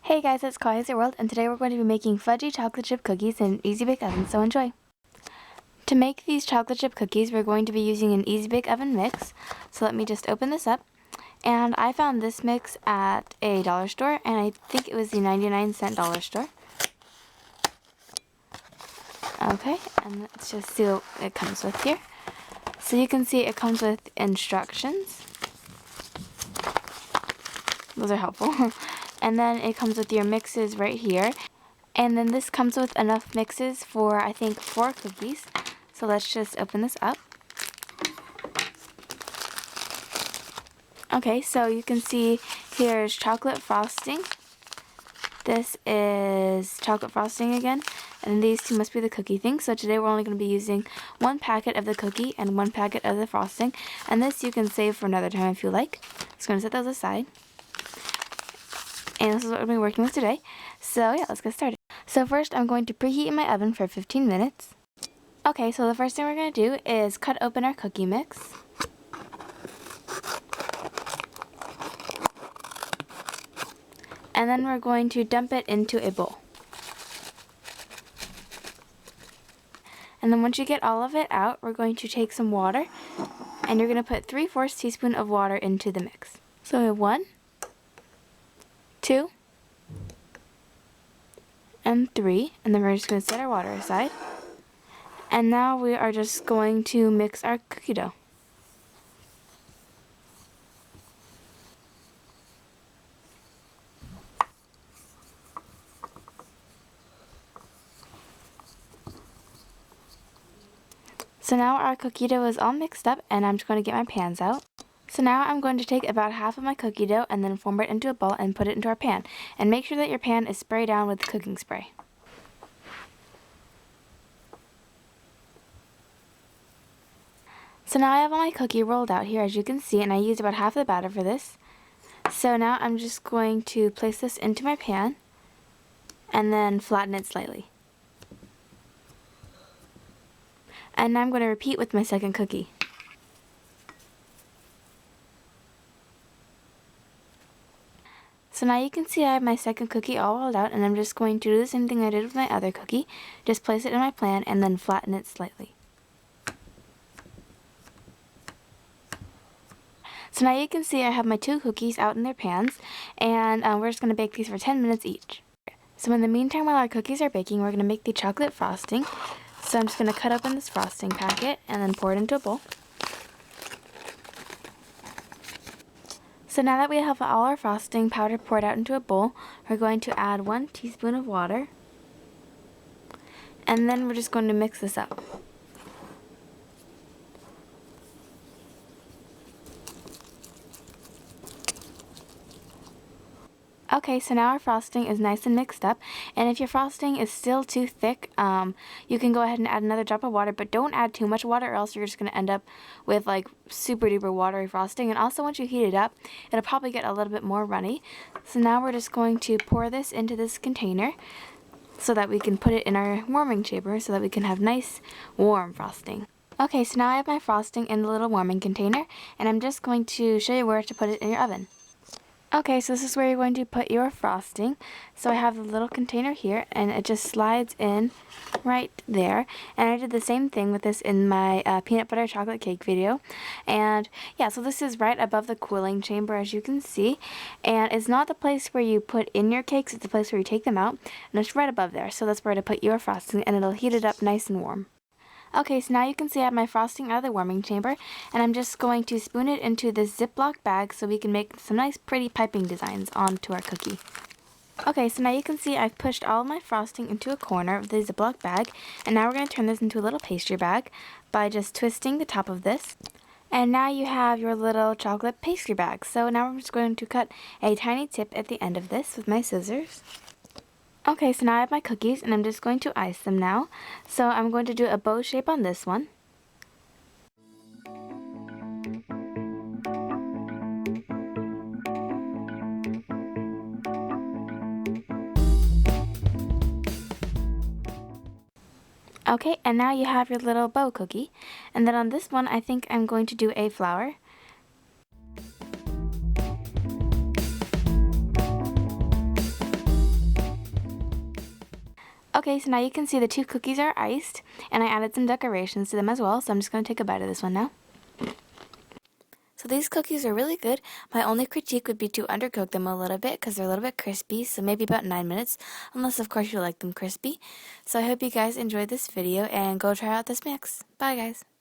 Hey guys, it's kawaiisweetworld, and today we're going to be making fudgy chocolate chip cookies in an easy bake oven, so enjoy! To make these chocolate chip cookies, we're going to be using an easy bake oven mix, so let me just open this up. And I found this mix at a dollar store, and I think it was the 99-cent dollar store. Okay, and let's just see what it comes with here. So you can see it comes with instructions. Those are helpful. And then it comes with your mixes right here. And then this comes with enough mixes for, I think, 4 cookies. So let's just open this up. Okay, so you can see here's chocolate frosting. This is chocolate frosting again. And these two must be the cookie things. So today we're only going to be using 1 packet of the cookie and 1 packet of the frosting. And this you can save for another time if you like. Just going to set those aside. And this is what we'll be working with today. So yeah, let's get started. So first I'm going to preheat in my oven for 15 minutes. Okay, so the first thing we're going to do is cut open our cookie mix. And then we're going to dump it into a bowl. And then once you get all of it out, we're going to take some water. And you're going to put 3/4 teaspoon of water into the mix. So we have 1, 2, and 3, and then we're just going to set our water aside. And now we are just going to mix our cookie dough. So now our cookie dough is all mixed up, and I'm just going to get my pans out. So now I'm going to take about half of my cookie dough and then form it into a ball and put it into our pan. And make sure that your pan is sprayed down with cooking spray. So now I have all my cookie rolled out here, as you can see, and I used about half the batter for this. So now I'm just going to place this into my pan and then flatten it slightly. And now I'm going to repeat with my second cookie. So now you can see I have my second cookie all rolled out, and I'm just going to do the same thing I did with my other cookie. Just place it in my pan and then flatten it slightly. So now you can see I have my 2 cookies out in their pans, and we're just going to bake these for 10 minutes each. So in the meantime, while our cookies are baking, we're going to make the chocolate frosting. So I'm just going to cut open this frosting packet and then pour it into a bowl. So now that we have all our frosting powder poured out into a bowl, we're going to add 1 teaspoon of water. And then we're just going to mix this up. Okay, so now our frosting is nice and mixed up, and if your frosting is still too thick, you can go ahead and add another drop of water, but don't add too much water or else you're just going to end up with like super duper watery frosting. And also once you heat it up, it'll probably get a little bit more runny. So now we're just going to pour this into this container so that we can put it in our warming chamber so that we can have nice warm frosting. Okay, so now I have my frosting in the little warming container, and I'm just going to show you where to put it in your oven. Okay, so this is where you're going to put your frosting. So I have the little container here, and it just slides in right there. And I did the same thing with this in my peanut butter chocolate cake video. And yeah, so this is right above the cooling chamber, as you can see. And it's not the place where you put in your cakes, it's the place where you take them out. And it's right above there, so that's where to put your frosting, and it'll heat it up nice and warm. Okay, so now you can see I have my frosting out of the warming chamber, and I'm just going to spoon it into this Ziploc bag so we can make some nice pretty piping designs onto our cookie. Okay, so now you can see I've pushed all of my frosting into a corner of the Ziploc bag, and now we're going to turn this into a little pastry bag by just twisting the top of this. And now you have your little chocolate pastry bag. So now I'm just going to cut a tiny tip at the end of this with my scissors. Okay, so now I have my cookies, and I'm just going to ice them now. So I'm going to do a bow shape on this one. Okay, and now you have your little bow cookie. And then on this one, I think I'm going to do a flower. Okay, so now you can see the 2 cookies are iced, and I added some decorations to them as well, so I'm just going to take a bite of this one now. So these cookies are really good. My only critique would be to undercook them a little bit because they're a little bit crispy, so maybe about 9 minutes, unless of course you like them crispy. So I hope you guys enjoyed this video and go try out this mix. Bye guys!